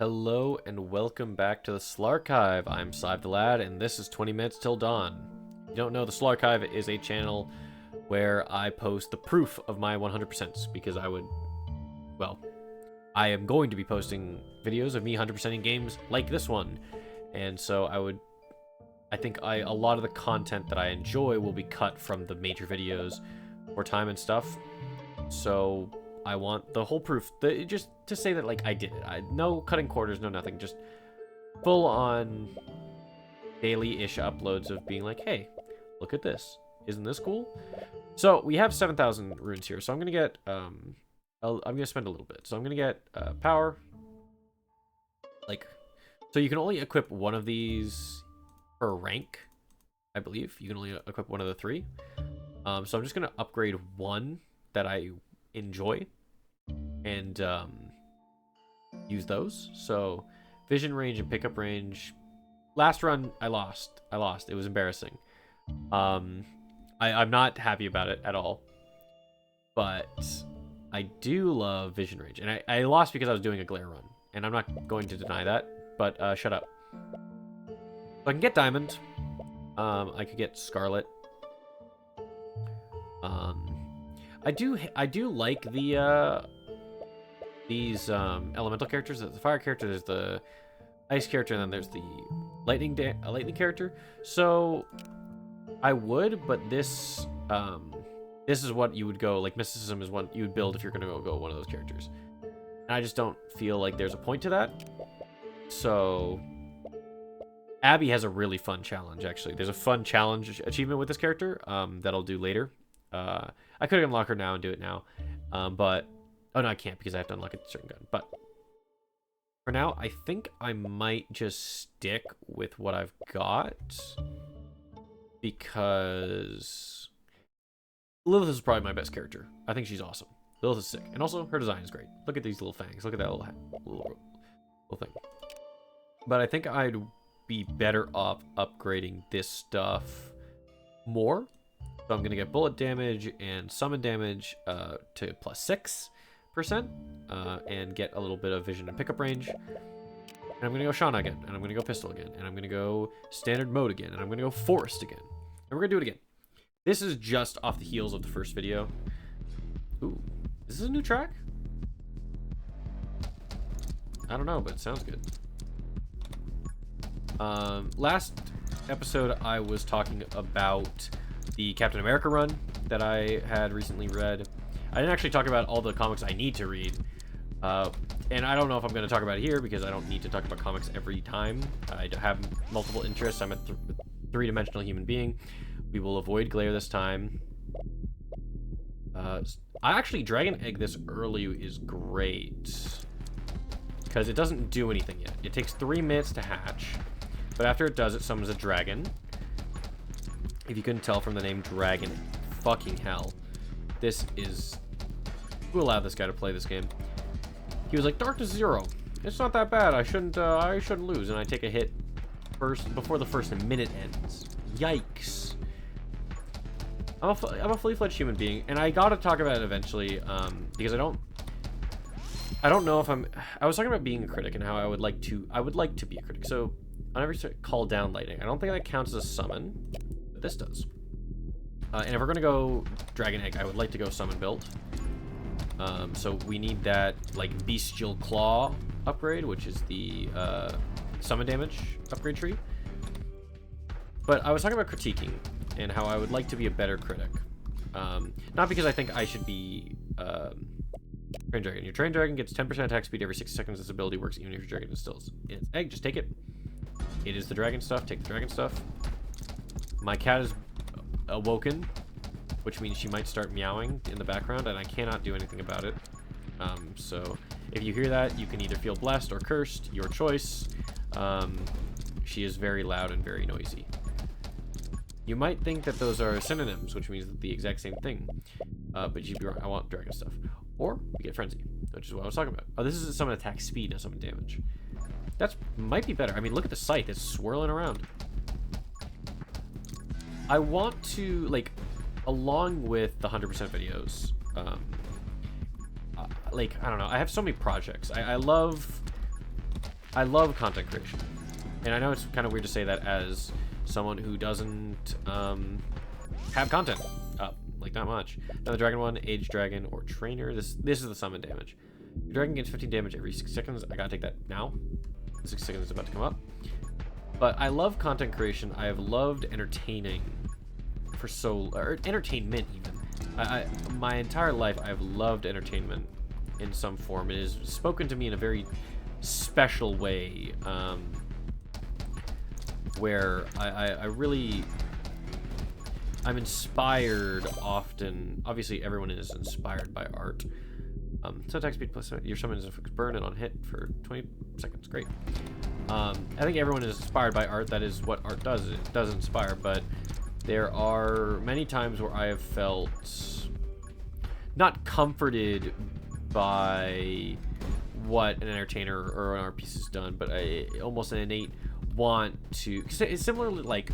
Hello and welcome back to the Slarchive. I'm Slivethelad and this is 20 minutes till dawn. If you don't know, the Slarchive is a channel where I post the proof of my 100% because I am going to be posting videos of me 100%ing games like this one. And so I think a lot of the content that I enjoy will be cut from the major videos for time and stuff. So I want the whole proof, just to say that, like, I did it. No cutting corners, no nothing. Just full-on daily-ish uploads of being like, hey, look at this. Isn't this cool? So we have 7,000 runes here. So I'm going to get, I'm going to spend a little bit. So I'm going to get power. So you can only equip one of these per rank, I believe. You can only equip one of the three. So I'm just going to upgrade one that I enjoy and use those. So vision range and pickup range. Last run I lost. It was embarrassing. I'm not happy about it at all, but I do love vision range, and I lost because I was doing a glare run, and I'm not going to deny that, but shut up. So I can get diamond. I could get scarlet. I do like the these elemental characters. There's the fire character, there's the ice character, and then there's the lightning character. So I would, but this is what you would go, like, mysticism is what you would build if you're gonna go one of those characters. And I just don't feel like there's a point to that. So Abby has a really fun challenge, actually. There's a fun challenge achievement with this character that I'll do later. I could unlock her now and do it now, but oh no, I can't because I have to unlock a certain gun. But for now, I think I might just stick with what I've got because Lilith is probably my best character. I think she's awesome. Lilith is sick, and also her design is great. Look at these little fangs. Look at that little thing. But I think I'd be better off upgrading this stuff more. So I'm going to get bullet damage and summon damage to +6%, and get a little bit of vision and pickup range. And I'm going to go Shauna again, and I'm going to go pistol again, and I'm going to go standard mode again, and I'm going to go forest again. And we're going to do it again. This is just off the heels of the first video. Ooh, is this a new track? I don't know, but it sounds good. Last episode I was talking about the Captain America run that I had recently read. I didn't actually talk about all the comics I need to read, and I don't know if I'm going to talk about it here because I don't need to talk about comics every time. I have multiple interests. I'm a three-dimensional human being. We will avoid glare this time. Actually, Dragon Egg this early is great because it doesn't do anything yet. It takes 3 minutes to hatch, but after it does, it summons a dragon. If you couldn't tell from the name Dragon, fucking hell. This is... Who allowed this guy to play this game? He was like, Darkness 0. It's not that bad. I shouldn't lose. And I take a hit first before the first minute ends. Yikes. I'm a fully fledged human being, and I gotta talk about it eventually, because I don't know if I was talking about being a critic and how I would like to be a critic. So on every call down lightning, I don't think that counts as a summon. This does. And if we're gonna go Dragon Egg, I would like to go summon build. So we need that, like, Bestial Claw upgrade, which is the summon damage upgrade tree. But I was talking about critiquing and how I would like to be a better critic. Not because I think I should be Train Dragon. Your Train Dragon gets 10% attack speed every 60 seconds. This ability works even if your dragon is still in its egg. Just take it. It is the dragon stuff. Take the dragon stuff. My cat is awoken, which means she might start meowing in the background, and I cannot do anything about it. So if you hear that, you can either feel blessed or cursed, your choice. She is very loud and very noisy. You might think that those are synonyms, which means the exact same thing, but you'd be wrong. I want dragon stuff. Or we get frenzy, which is what I was talking about. Oh, this is summon attack speed, not summon damage. That might be better. I mean, look at the scythe. It's swirling around. I want to, like, along with the 100% videos, like, I don't know, I have so many projects. I love I love content creation. And I know it's kind of weird to say that as someone who doesn't have content up, like not much. Now the dragon one, age dragon or trainer. This is the summon damage. Your dragon gets 15 damage every 6 seconds. I gotta take that now. 6 seconds is about to come up. But I love content creation. I have loved entertaining for or entertainment even. My entire life I've loved entertainment in some form. It has spoken to me in a very special way, where I'm inspired often. Obviously everyone is inspired by art. So attack speed plus your summon is a fixed burn and on hit for 20 seconds. Great. I think everyone is inspired by art. That is what art does. It does inspire, but there are many times where I have felt not comforted by what an entertainer or an art piece has done, but almost an innate want to. Because it's similarly like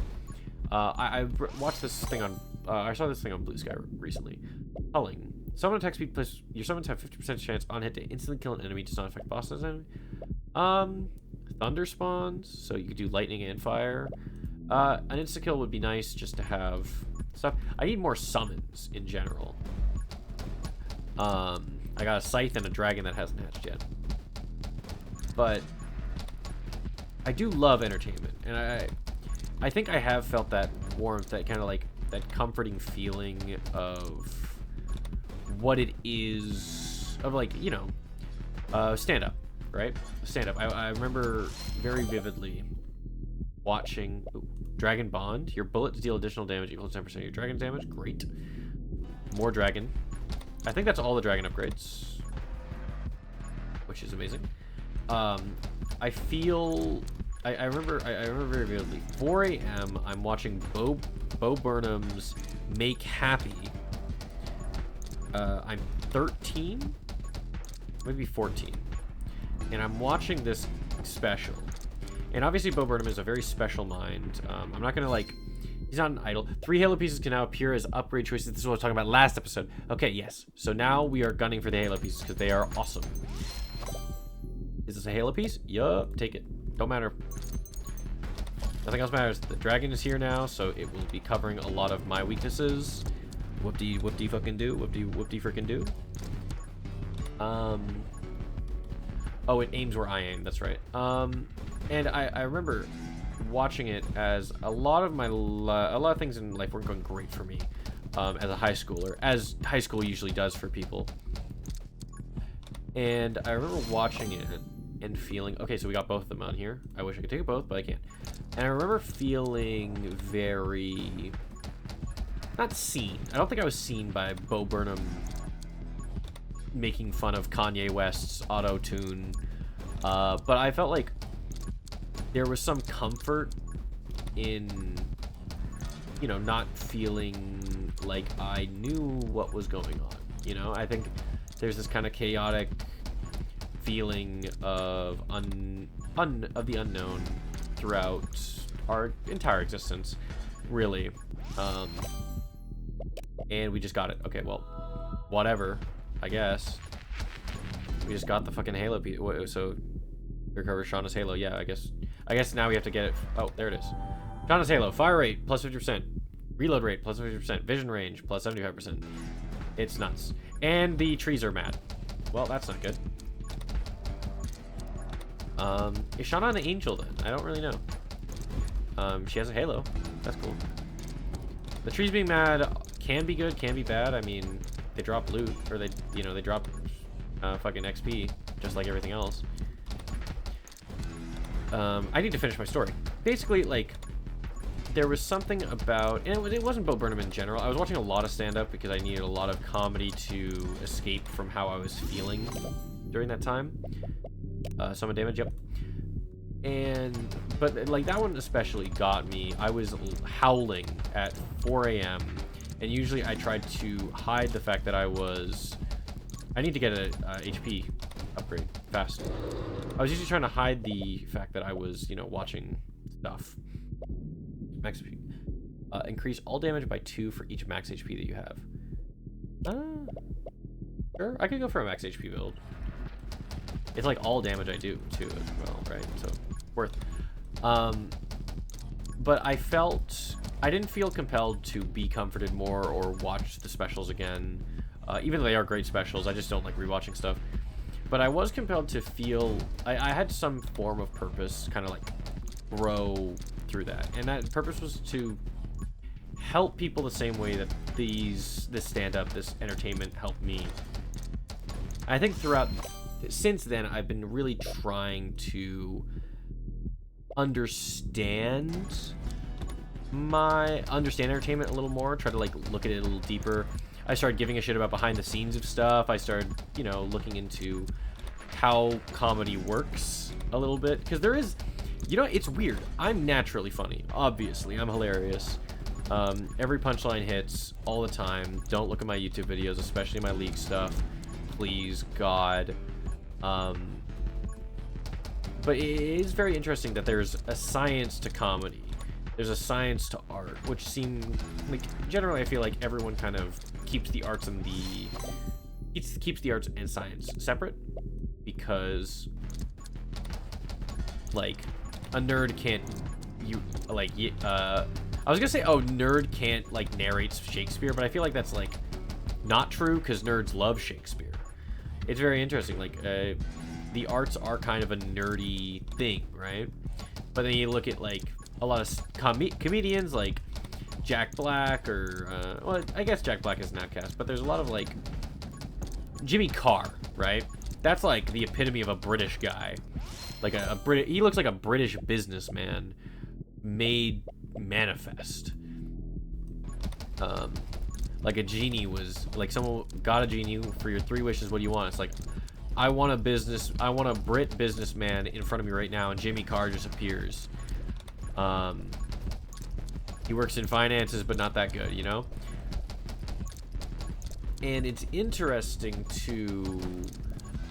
I watched this thing on. I saw this thing on Bluesky recently. Culling. Summon attack speed plus your summons have 50% chance on hit to instantly kill an enemy. Does not affect bosses enemy. Thunder spawns, so you could do lightning and fire. An insta kill would be nice just to have stuff. I need more summons in general. I got a scythe and a dragon that hasn't hatched yet. But I do love entertainment, and I think I have felt that warmth, that kind of like that comforting feeling of what it is, of like, you know, stand up, right? Stand up. I remember very vividly watching Dragon Bond. Your bullets deal additional damage equal to 10% of your dragon's damage. Great. More dragon. I think that's all the dragon upgrades, which is amazing. I feel I remember very vividly 4 a.m. I'm watching Bo Burnham's Make Happy. I'm 13, maybe 14, and I'm watching this special. And obviously Bo Burnham is a very special mind. I'm not gonna like, he's not an idol. 3 Halo pieces can now appear as upgrade choices. This is what I was talking about last episode. Okay, yes. So now we are gunning for the Halo pieces because they are awesome. Is this a Halo piece? Yup, take it. Don't matter. Nothing else matters. The dragon is here now, so it will be covering a lot of my weaknesses. Whoop-de fucking do. Whoop-de freaking do. Oh, it aims where I aim. That's right. And I remember watching it as a lot of things in life weren't going great for me, as a high schooler, as high school usually does for people. And I remember watching it and feeling, okay, so we got both of them on here. I wish I could take both, but I can't. And I remember feeling very, not seen. I don't think I was seen by Bo Burnham making fun of Kanye West's auto-tune. But I felt like there was some comfort in, you know, not feeling like I knew what was going on. You know, I think there's this kind of chaotic feeling of of the unknown throughout our entire existence, really. And we just got it. Okay, well, whatever, I guess. We just got the fucking Halo piece. So recover Shauna's Halo. Yeah, I guess now we have to get it. Oh, there it is. Shauna's Halo. Fire rate plus 50%. Reload rate plus 50%. Vision range plus 75%. It's nuts. And the trees are mad. Well, that's not good. Is Shauna an angel then? I don't really know. She has a Halo. That's cool. The trees being mad can be good, can be bad. I mean, they drop loot, or they drop fucking XP, just like everything else. I need to finish my story. Basically, like, there was something about, and it wasn't Bo Burnham in general. I was watching a lot of stand-up because I needed a lot of comedy to escape from how I was feeling during that time. Summon damage, yep. But like that one especially got me. I was howling at 4 a.m. and usually I tried to hide the fact that I need to get a HP upgrade fast. I was usually trying to hide the fact that I was, you know, watching stuff. Max HP. Increase all damage by 2 for each max HP that you have. Sure, I could go for a max HP build. It's like all damage I do too as well, right? So worth. But I didn't feel compelled to be comforted more or watch the specials again. Even though they are great specials, I just don't like rewatching stuff. But I was compelled to feel I had some form of purpose, kind of like grow through that, and that purpose was to help people the same way that this stand-up, this entertainment helped me. I think since then, I've been really trying to understand entertainment a little more, try to like look at it a little deeper. I started giving a shit about behind the scenes of stuff. I started, you know, looking into how comedy works a little bit, because there is, you know, it's weird. I'm naturally funny, obviously. I'm hilarious. Every punchline hits all the time. Don't look at my YouTube videos, especially my League stuff. Please, God. But it is very interesting that there's a science to comedy. There's a science to art, which seem like, generally I feel like everyone kind of keeps the arts and keeps the arts and science separate, because like a nerd can't I was gonna say, oh, nerd can't like narrate Shakespeare, but I feel like that's like not true, because nerds love Shakespeare. It's very interesting. Like the arts are kind of a nerdy thing, right? But then you look at like a lot of comedians like Jack Black, or well, I guess Jack Black is an outcast, but there's a lot of like Jimmy Carr, right? That's like the epitome of a British guy. Like he looks like a British businessman made manifest. Like a genie was like, someone got a genie for your 3 wishes. What do you want? It's like, I want a Brit businessman in front of me right now, and Jimmy Carr just appears. He works in finances, but not that good, you know? And it's interesting to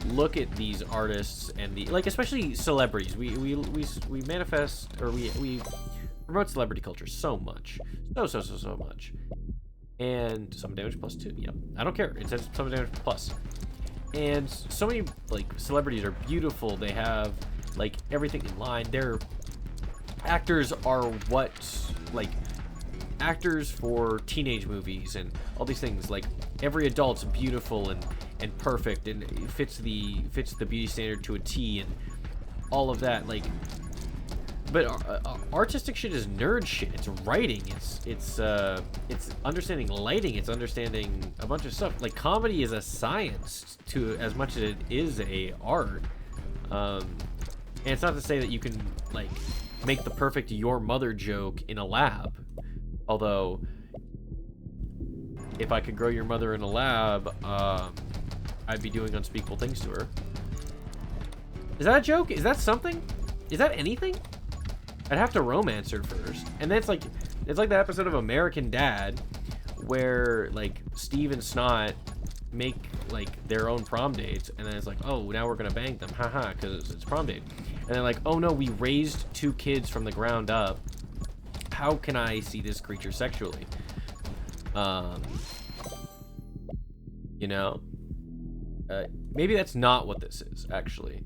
look at these artists and especially celebrities. We manifest, or we promote celebrity culture so much. So much. And some damage plus 2. Yep. I don't care. It says some damage plus. And so many like celebrities are beautiful. They have like everything in line. Their actors are what, like, actors for teenage movies and all these things. Like every adult's beautiful and perfect, and it fits the beauty standard to a T, and all of that. Like, but artistic shit is nerd shit. It's writing. It's understanding lighting. It's understanding a bunch of stuff. Like, comedy is a science to as much as it is a art. And it's not to say that you can like make the perfect your mother joke in a lab. Although, if I could grow your mother in a lab, I'd be doing unspeakable things to her. Is that a joke? Is that something? Is that anything? I'd have to romance her first. And that's like, it's like that episode of American Dad where like Steve and Snot make like their own prom dates, and then it's like, oh, now we're gonna bang them, haha, because it's prom date. And they're like, oh no, we raised 2 kids from the ground up. How can I see this creature sexually? You know, maybe that's not what this is actually.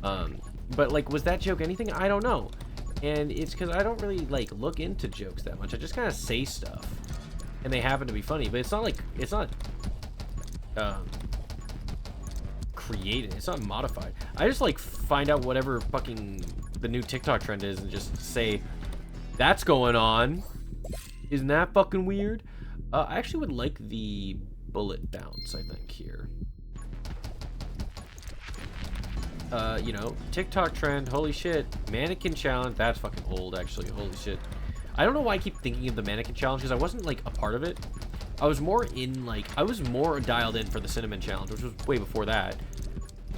But like, was that joke anything? I don't know. And it's because I don't really like look into jokes that much. I just kind of say stuff, and they happen to be funny. But it's not like, it's not created. It's not modified. I just like find out whatever fucking the new TikTok trend is and just say, that's going on. Isn't that fucking weird? I actually would like the bullet bounce, I think, here. You know, TikTok trend, holy shit. Mannequin challenge, that's fucking old, actually, holy shit. I don't know why I keep thinking of the mannequin challenge, because I wasn't, like, a part of it. I was more in, like, I was more dialed in for the cinnamon challenge, which was way before that.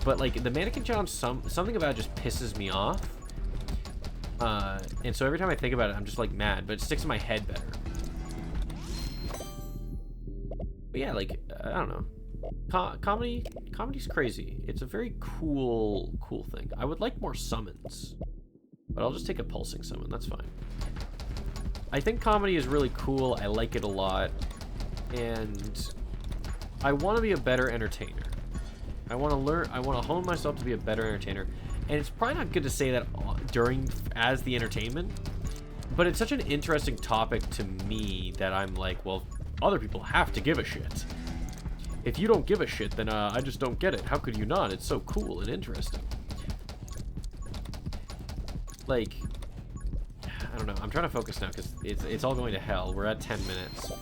But, like, the mannequin challenge, something about it just pisses me off. And so every time I think about it, I'm just, like, mad, but it sticks in my head better. But yeah, like, I don't know. Comedy's crazy. It's a very cool thing. I would like more summons, but I'll just take a pulsing summon. That's fine. I think comedy is really cool. I like it a lot, and I want to be a better entertainer. I want to learn. I want to hone myself to be a better entertainer. And it's probably not good to say that as the entertainment, but it's such an interesting topic to me that I'm like, well, other people have to give a shit. If you don't give a shit, then I just don't get it. How could you not? It's so cool and interesting. Like, I don't know. I'm trying to focus now because it's all going to hell. We're at 10 minutes.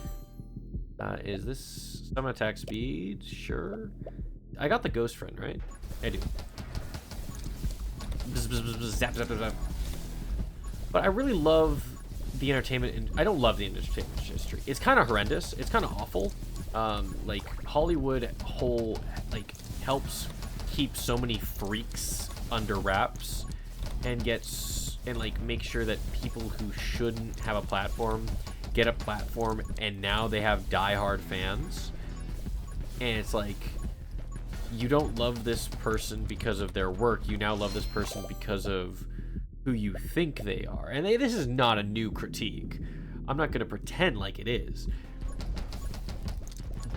Is this some attack speed? Sure. I got the ghost friend, right? I do. Zap, zap, zap, zap. But I really love the entertainment. I don't love the entertainment industry. It's kind of horrendous. It's kind of awful. Like Hollywood helps keep so many freaks under wraps and like make sure that people who shouldn't have a platform get a platform, and now they have diehard fans. And it's like, you don't love this person because of their work. You now love this person because of who you think they are. And this is not a new critique. I'm not going to pretend like it is.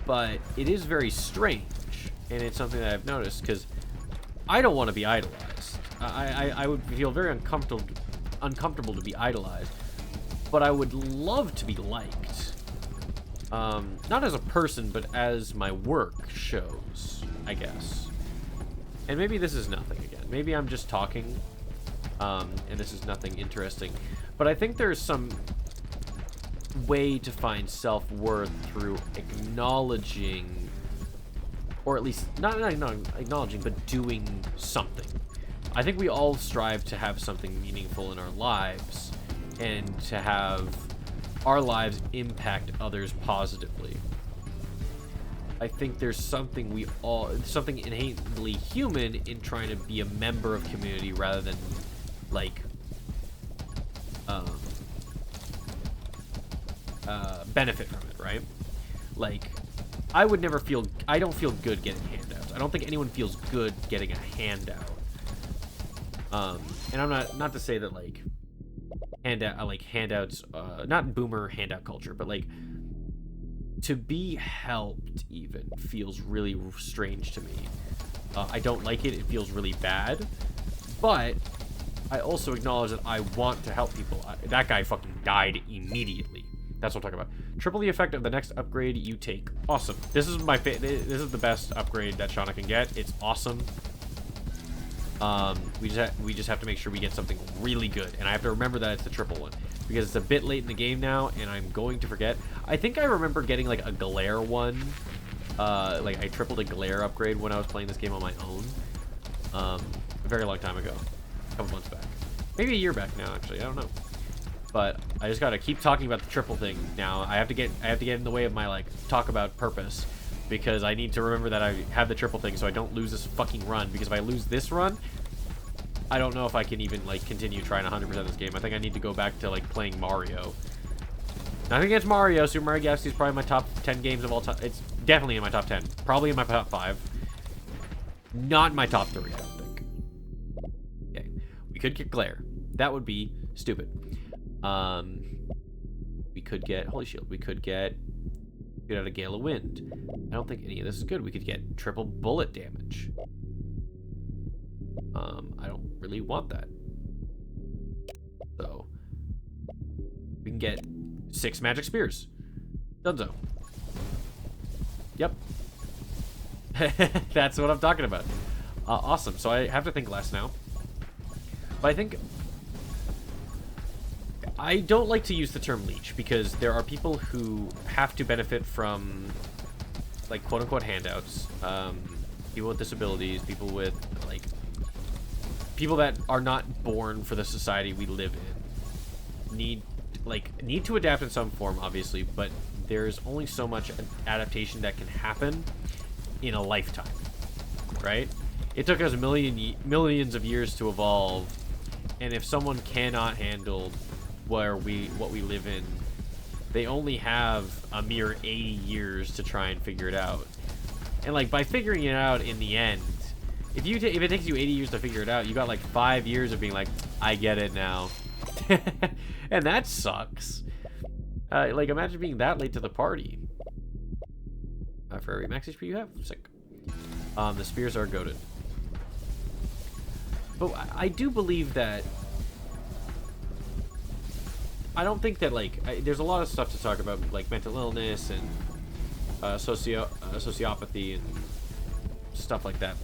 But it is very strange. And it's something that I've noticed because I don't want to be idolized. I would feel very uncomfortable to be idolized. But I would love to be liked. Not as a person, but as my work shows, I guess. And maybe this is nothing again. Maybe I'm just talking, and this is nothing interesting. But I think there's some way to find self-worth through acknowledging, or at least, not acknowledging, but doing something. I think we all strive to have something meaningful in our lives, and to have our lives impact others positively. I think there's something something innately human in trying to be a member of community rather than like benefit from it, right? Like, I don't feel good getting handouts. I don't think anyone feels good getting a handout. And I'm not to say that like handouts, not boomer handout culture, but like to be helped even feels really strange to me. I don't like it. It feels really bad, but I also acknowledge that I want to help people. That guy fucking died immediately. That's what I'm talking about. Triple the effect of the next upgrade you take. Awesome. This is this is the best upgrade that Shauna can get. It's awesome. We just have to make sure we get something really good, and I have to remember that it's the triple one because it's a bit late in the game now, and I'm going to forget. I think I remember getting like a glare one, like I tripled a glare upgrade when I was playing this game on my own, a very long time ago, a couple months back, maybe a year back now. Actually, I don't know, but I just gotta keep talking about the triple thing now. I have to get in the way of my like talk about purpose. Because I need to remember that I have the triple thing so I don't lose this fucking run. Because if I lose this run, I don't know if I can even, like, continue trying 100% this game. I think I need to go back to, like, playing Mario. Nothing against Mario. Super Mario Galaxy is probably my top 10 games of all time. It's definitely in my top 10. Probably in my top 5. Not my top 3, I don't think. Okay. We could get Glare. That would be stupid. We could get Holy Shield. We could get out a Gale of Wind. I don't think any of this is good. We could get triple bullet damage. I don't really want that. So we can get 6 magic spears. Dunzo. Yep. That's what I'm talking about. Awesome. So I have to think less now. But I think I don't like to use the term leech because there are people who have to benefit from, like, quote-unquote handouts. People with disabilities, people with, like, people that are not born for the society we live in. Need to adapt in some form, obviously, but there's only so much adaptation that can happen in a lifetime, right? It took us millions of years to evolve, and if someone cannot handle what we live in, they only have a mere 80 years to try and figure it out. And like by figuring it out in the end, if it takes you 80 years to figure it out, you got like 5 years of being like, I get it now. And that sucks. Like imagine being that late to the party. For every max HP you have, sick. The spears are goated. But I do believe that... I don't think that, like... there's a lot of stuff to talk about, like mental illness and sociopathy and stuff like that.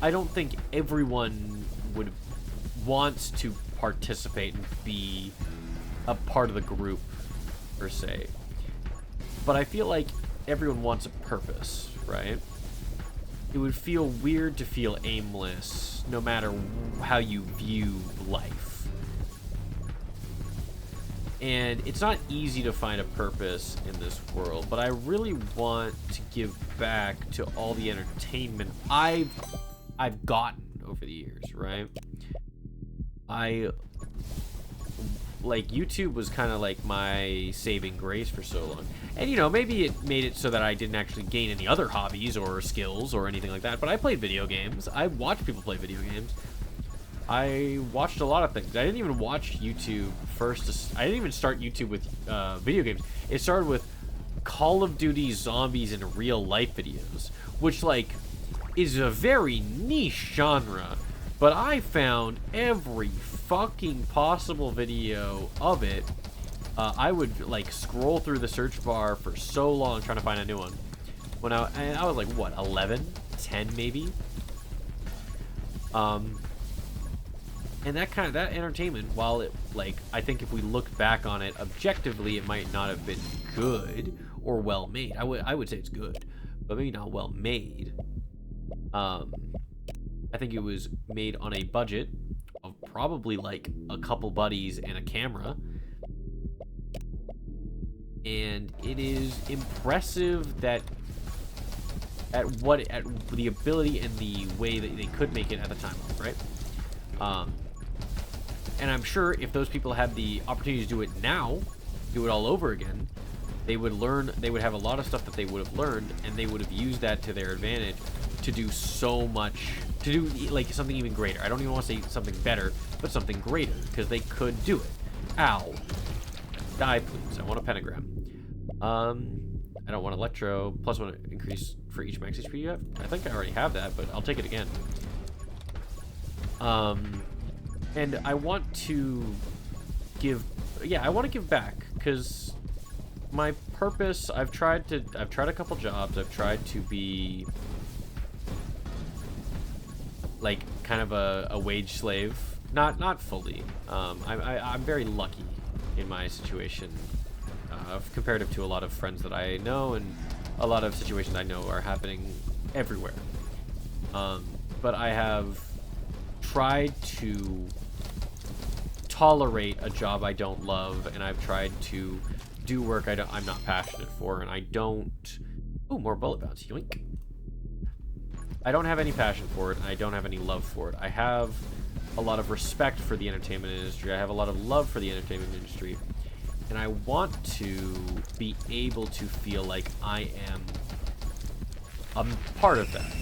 I don't think everyone would want to participate and be a part of the group, per se. But I feel like everyone wants a purpose, right? It would feel weird to feel aimless, no matter how you view life. And it's not easy to find a purpose in this world, but I really want to give back to all the entertainment I've gotten over the years, right? Like, YouTube was kind of like my saving grace for so long. And, you know, maybe it made it so that I didn't actually gain any other hobbies or skills or anything like that. But I played video games. I watched people play video games. I watched a lot of things. I didn't even watch YouTube first. I didn't even start YouTube with video games. It started with Call of Duty zombies in real life videos, which, like, is a very niche genre. But I found every fucking possible video of it. I would, like, scroll through the search bar for so long trying to find a new one. When I was like, what, 11, 10 maybe. And that entertainment, while it, like, I think if we look back on it objectively, it might not have been good or well made. I would say it's good, but maybe not well made. I think it was made on a budget of probably like a couple buddies and a camera. And it is impressive that at the ability and the way that they could make it at the time, right? And I'm sure if those people had the opportunity to do it now, do it all over again, they would have a lot of stuff that they would have learned, and they would have used that to their advantage to do so much, to do like something even greater. I don't even want to say something better, but something greater, because they could do it. Ow. Die, please. I want a pentagram. I don't want electro. Plus one increase for each max HP you have. I think I already have that, but I'll take it again. And I want to give, I want to give back, because my purpose, I've tried a couple jobs. I've tried to be like kind of a wage slave, not fully. I'm very lucky in my situation, comparative to a lot of friends that I know, and a lot of situations I know are happening everywhere. But I have tried to tolerate a job I don't love, and I've tried to do work I'm not passionate for, and I don't... Ooh, more bullet bounce. Yoink. I don't have any passion for it, and I don't have any love for it. I have a lot of respect for the entertainment industry. I have a lot of love for the entertainment industry, and I want to be able to feel like I am a part of that.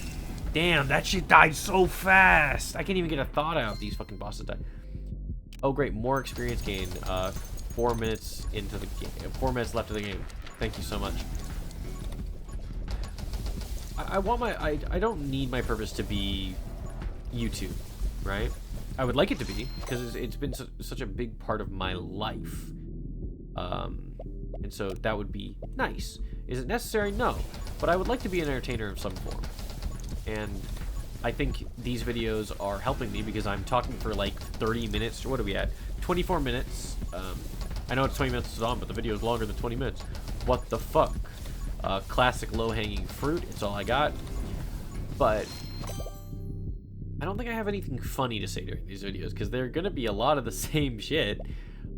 Damn, that shit died so fast. I can't even get a thought out. These fucking bosses die. Oh, great. More experience gain. 4 minutes into the game. 4 minutes left of the game. Thank you so much. I want my... I don't need my purpose to be YouTube, right? I would like it to be, because it's been such a big part of my life. And so that would be nice. Is it necessary? No. But I would like to be an entertainer of some form. And I think these videos are helping me, because I'm talking for like 30 minutes. What are we at? 24 minutes. I know it's 20 minutes on, but the video is longer than 20 minutes. What the fuck? Classic low-hanging fruit. It's all I got. But I don't think I have anything funny to say during these videos, because they're going to be a lot of the same shit.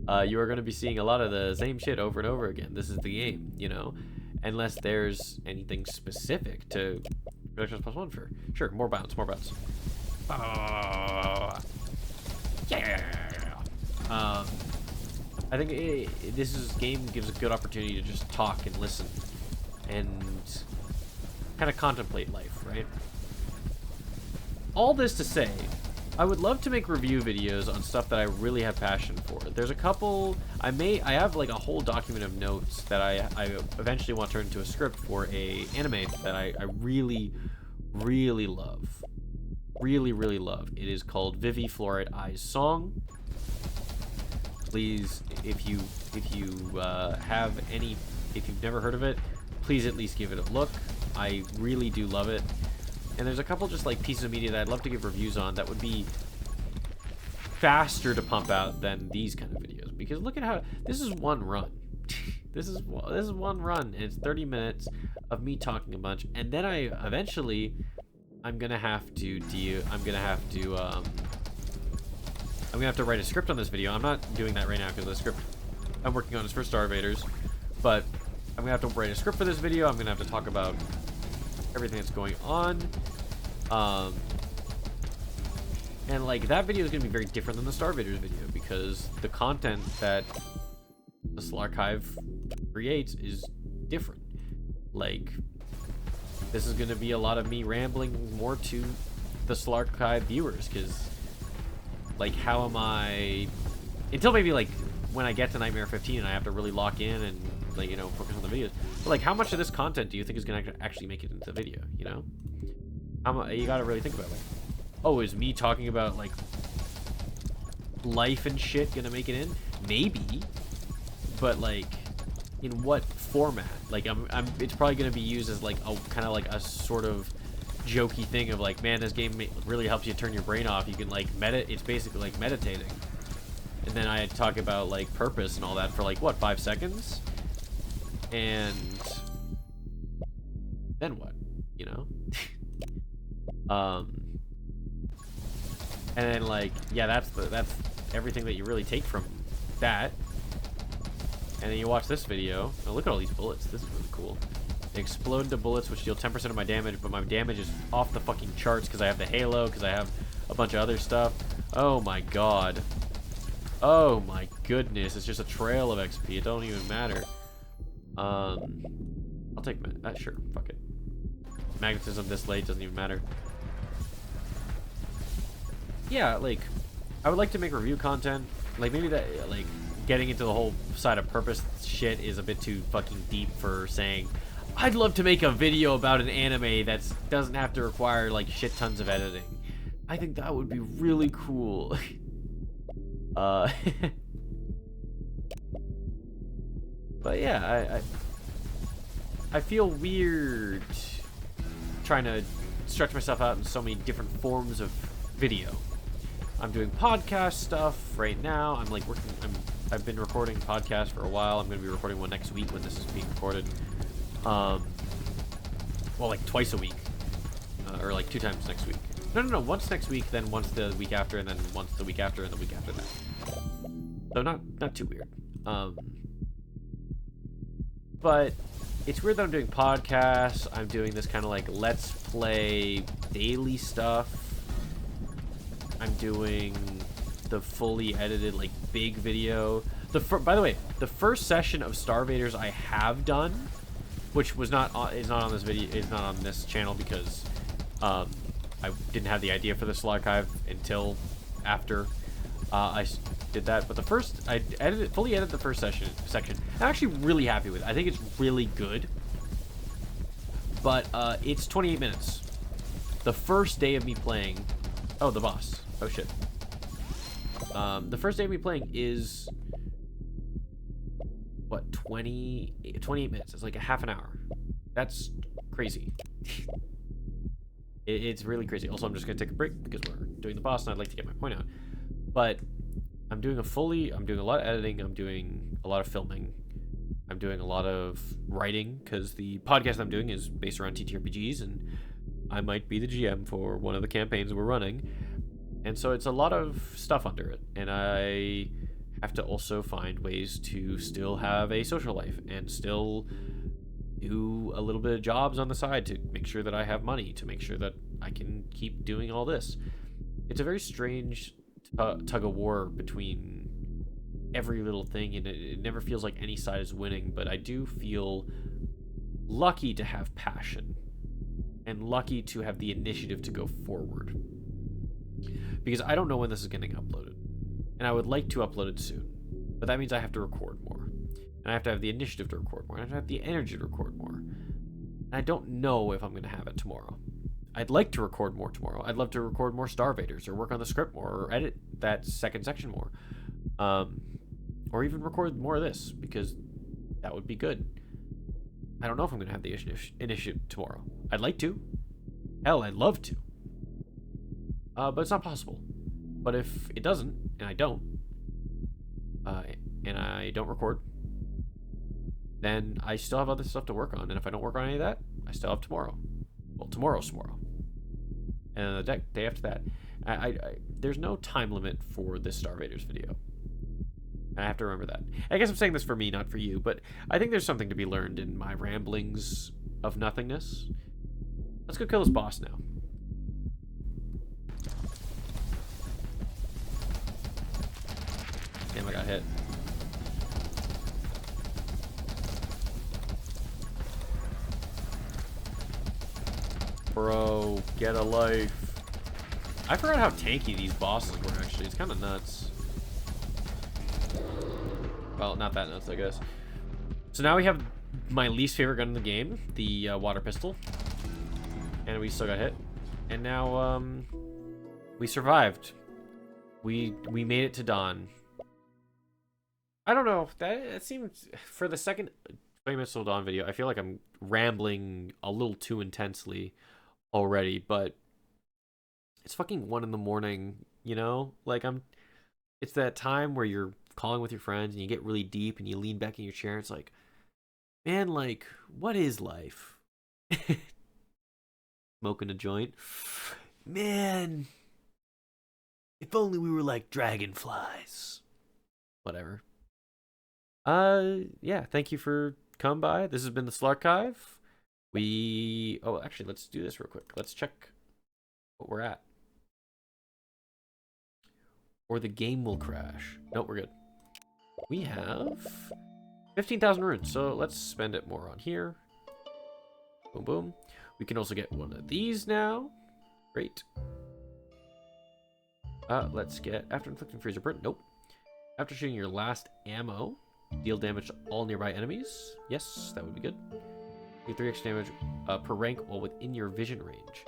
You are going to be seeing a lot of the same shit over and over again. This is the game, you know? Unless there's anything specific to... Productions +1 for... Sure, more bounce, more bounce. Yeah! I think this game gives a good opportunity to just talk and listen. And kind of contemplate life, right? All this to say, I would love to make review videos on stuff that I really have passion for. There's a couple... I have like a whole document of notes that I eventually want to turn into a script for a anime that I really, really love. Really, really love. It is called Vivi Fluorite Eyes Song. Please, if you have any, if you've never heard of it, please at least give it a look. I really do love it. And there's a couple just like pieces of media that I'd love to give reviews on that would be faster to pump out than these kind of videos, because look at how this is one run. this is one run, and it's 30 minutes of me talking a bunch, and then I'm gonna have to write a script on this video. I'm not doing that right now because the script I'm working on is for Starvaders, but I'm gonna have to write a script for this video. I'm gonna have to talk about everything that's going on, and like that video is gonna be very different than the Starvaders video, because the content that the Slarchive creates is different. Like, this is gonna be a lot of me rambling more to the Slarchive viewers, because like, how am I, until maybe like when I get to Nightmare 15 and I have to really lock in and, like, you know, focus on the videos. But like, how much of this content do you think is gonna actually make it into the video? You know, you gotta really think about it. Like, oh, is me talking about like life and shit gonna make it in? Maybe, but like, in what format? Like, it's probably gonna be used as like a kind of like a sort of jokey thing of like, man, this game really helps you turn your brain off. You can like it's basically like meditating. And then I talk about like purpose and all that for like, what, 5 seconds? And then what, you know? And then like, yeah, that's everything that you really take from that. And then you watch this video. Oh, look at all these bullets. This is really cool. They explode into bullets, which deal 10% of my damage, but my damage is off the fucking charts because I have the halo, because I have a bunch of other stuff. Oh my god. Oh my goodness. It's just a trail of XP. It don't even matter. I'll take sure. Fuck it. Magnetism this late doesn't even matter. Yeah, like, I would like to make review content. Like, maybe that, like, getting into the whole side of purpose shit is a bit too fucking deep for saying, I'd love to make a video about an anime that doesn't have to require like shit tons of editing. I think that would be really cool. But yeah, I feel weird trying to stretch myself out in so many different forms of video. I'm doing podcast stuff right now. I'm like I've been recording podcasts for a while. I'm going to be recording one next week when this is being recorded. Well, like twice a week, or like 2 times next week. No, once next week, then once the week after, and then once the week after, and the week after that. So not too weird. But it's weird that I'm doing podcasts. I'm doing this kind of like let's play daily stuff. I'm doing the fully edited like big video. By the way, the first session of Starvaders I have done, which is not on this video, is not on this channel because I didn't have the idea for the Slarchive until after I did that. But I fully edited the first section. I'm actually really happy with it. I think it's really good. But it's 28 minutes. The first day of me playing. Oh, the boss. Oh shit. The first day of me playing is what, 28 minutes. It's like a half an hour. That's crazy. It's really crazy. Also, I'm just gonna take a break because we're doing the boss and I'd like to get my point out. But I'm doing a lot of editing, I'm doing a lot of filming, I'm doing a lot of writing, because the podcast I'm doing is based around TTRPGs, and I might be the GM for one of the campaigns we're running. And so it's a lot of stuff under it, and I have to also find ways to still have a social life and still do a little bit of jobs on the side to make sure that I have money, to make sure that I can keep doing all this. It's a very strange tug of war between every little thing, and it never feels like any side is winning, but I do feel lucky to have passion and lucky to have the initiative to go forward, because I don't know when this is getting uploaded, and I would like to upload it soon, but that means I have to record more, and I have to have the initiative to record more, and I have to have the energy to record more, and I don't know if I'm going to have it tomorrow. I'd like to record more tomorrow. I'd love to record more Starvaders or work on the script more or edit that second section more. Or even record more of this, because that would be good. I don't know if I'm going to have the initiative tomorrow. I'd like to. Hell, I'd love to. But it's not possible. But if it doesn't, and I don't record, then I still have other stuff to work on. And if I don't work on any of that, I still have tomorrow. Well, tomorrow's tomorrow. And the day after that. There's no time limit for this Starvaders video. I have to remember that. I guess I'm saying this for me, not for you, but I think there's something to be learned in my ramblings of nothingness. Let's go kill this boss now. Damn, I got hit. Bro, get a life. I forgot how tanky these bosses were, actually. It's kind of nuts. Well, not that nuts, I guess. So now we have my least favorite gun in the game, the water pistol. And we still got hit. And now, we survived. We made it to dawn. I don't know. That seems, for the second 20 minutes till dawn video, I feel like I'm rambling a little too intensely already, but it's fucking 1 in the morning, you know? Like, it's that time where you're calling with your friends and you get really deep and you lean back in your chair. It's like, man, like, what is life? Smoking a joint. Man, if only we were like dragonflies. Whatever. Yeah, thank you for coming by. This has been the Slarchive. Oh, actually, let's do this real quick. Let's check what we're at. Or the game will crash. Nope, we're good. We have 15,000 runes, so let's spend it more on here. Boom, boom. We can also get one of these now. Great. Let's get, after inflicting freezer burn, nope. After shooting your last ammo, deal damage to all nearby enemies. Yes, that would be good. Get 3 extra damage per rank while within your vision range.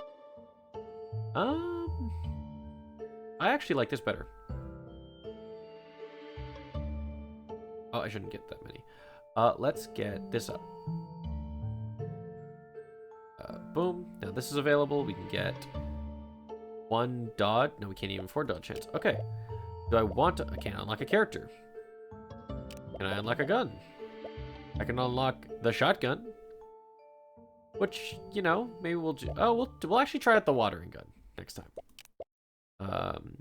I actually like this better. Oh, I shouldn't get that many. Let's get this up. Boom. Now this is available. We can get 1 dodge. No, we can't even afford dodge chance. Okay. Do I want to? I can't unlock a character. Can I unlock a gun? I can unlock the shotgun. Which, you know, maybe we'll actually try out the watering gun next time.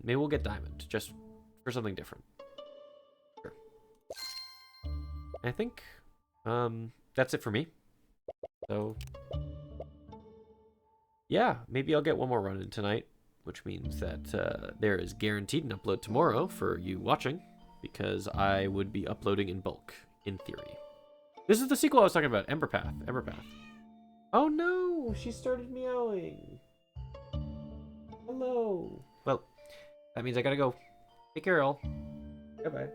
Maybe we'll get diamond just for something different. Sure. I think that's it for me. So yeah, maybe I'll get one more run in tonight, which means that there is guaranteed an upload tomorrow for you watching, because I would be uploading in bulk, in theory. This is the sequel I was talking about, Ember Path. Oh no, she started meowing. Hello. Well, that means I gotta go. Take care, all. Bye-bye.